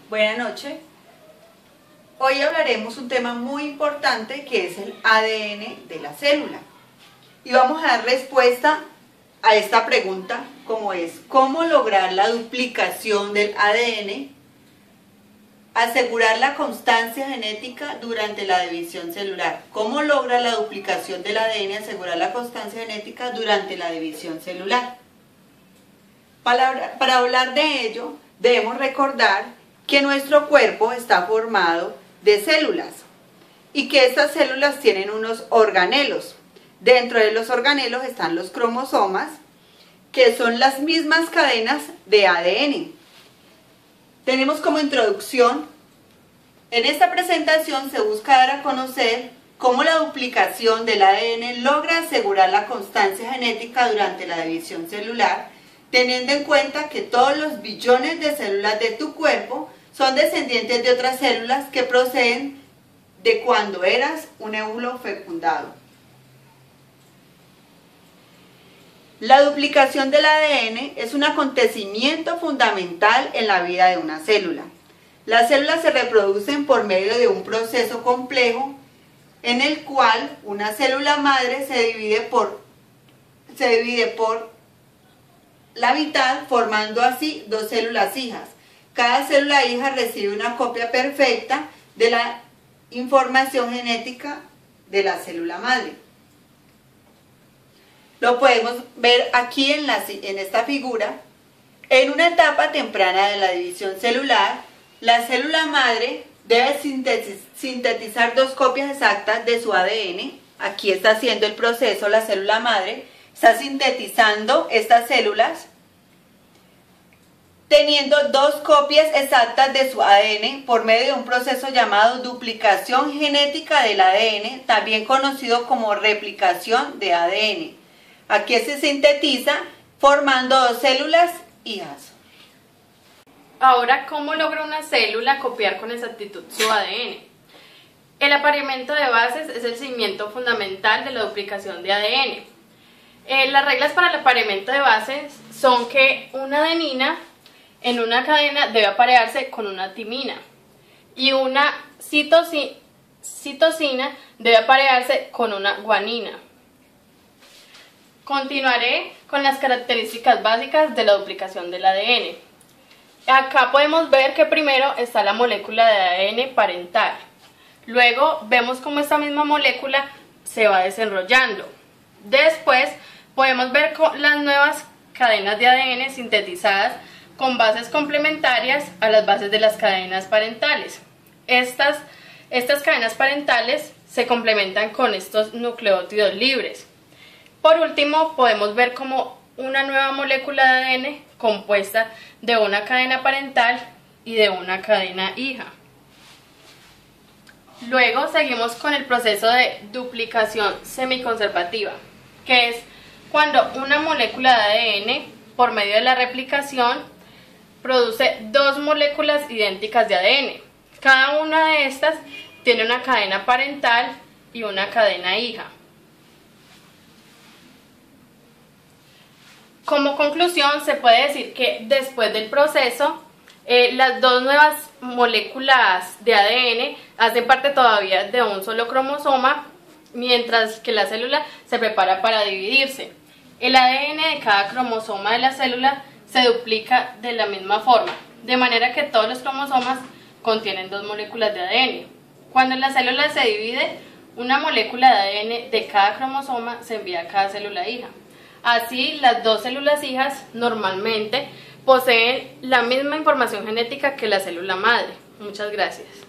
Buenas noches. Hoy hablaremos un tema muy importante que es el ADN de la célula. Y vamos a dar respuesta a esta pregunta, como es: ¿cómo lograr la duplicación del ADN? Asegurar la constancia genética durante la división celular. ¿Cómo logra la duplicación del ADN asegurar la constancia genética durante la división celular? Para hablar de ello, debemos recordar que nuestro cuerpo está formado de células y que estas células tienen unos organelos. Dentro de los organelos están los cromosomas, que son las mismas cadenas de ADN. Tenemos como introducción: en esta presentación se busca dar a conocer cómo la duplicación del ADN logra asegurar la constancia genética durante la división celular, teniendo en cuenta que todos los billones de células de tu cuerpo son descendientes de otras células que proceden de cuando eras un óvulo fecundado. La duplicación del ADN es un acontecimiento fundamental en la vida de una célula. Las células se reproducen por medio de un proceso complejo en el cual una célula madre se divide por la mitad, formando así dos células hijas. Cada célula hija recibe una copia perfecta de la información genética de la célula madre. Lo podemos ver aquí en esta figura. En una etapa temprana de la división celular, la célula madre debe sintetizar dos copias exactas de su ADN. Aquí está haciendo el proceso la célula madre, está sintetizando estas células, teniendo dos copias exactas de su ADN por medio de un proceso llamado duplicación genética del ADN, también conocido como replicación de ADN. Aquí se sintetiza formando dos células hijas. Ahora, ¿cómo logra una célula copiar con exactitud su ADN? El apareamiento de bases es el cimiento fundamental de la duplicación de ADN. Las reglas para el apareamiento de bases son que una adenina en una cadena debe aparearse con una timina y una citosina debe aparearse con una guanina. Continuaré con las características básicas de la duplicación del ADN. Acá podemos ver que primero está la molécula de ADN parental. Luego vemos cómo esta misma molécula se va desenrollando. Después podemos ver las nuevas cadenas de ADN sintetizadas con bases complementarias a las bases de las cadenas parentales. Estas cadenas parentales se complementan con estos nucleótidos libres. Por último, podemos ver como una nueva molécula de ADN compuesta de una cadena parental y de una cadena hija. Luego seguimos con el proceso de duplicación semiconservativa, que es cuando una molécula de ADN, por medio de la replicación, produce dos moléculas idénticas de ADN. Cada una de estas tiene una cadena parental y una cadena hija. Como conclusión, se puede decir que después del proceso, las dos nuevas moléculas de ADN hacen parte todavía de un solo cromosoma, mientras que la célula se prepara para dividirse. El ADN de cada cromosoma de la célula se duplica de la misma forma, de manera que todos los cromosomas contienen dos moléculas de ADN. Cuando la célula se divide, una molécula de ADN de cada cromosoma se envía a cada célula hija. Así, las dos células hijas normalmente poseen la misma información genética que la célula madre. Muchas gracias.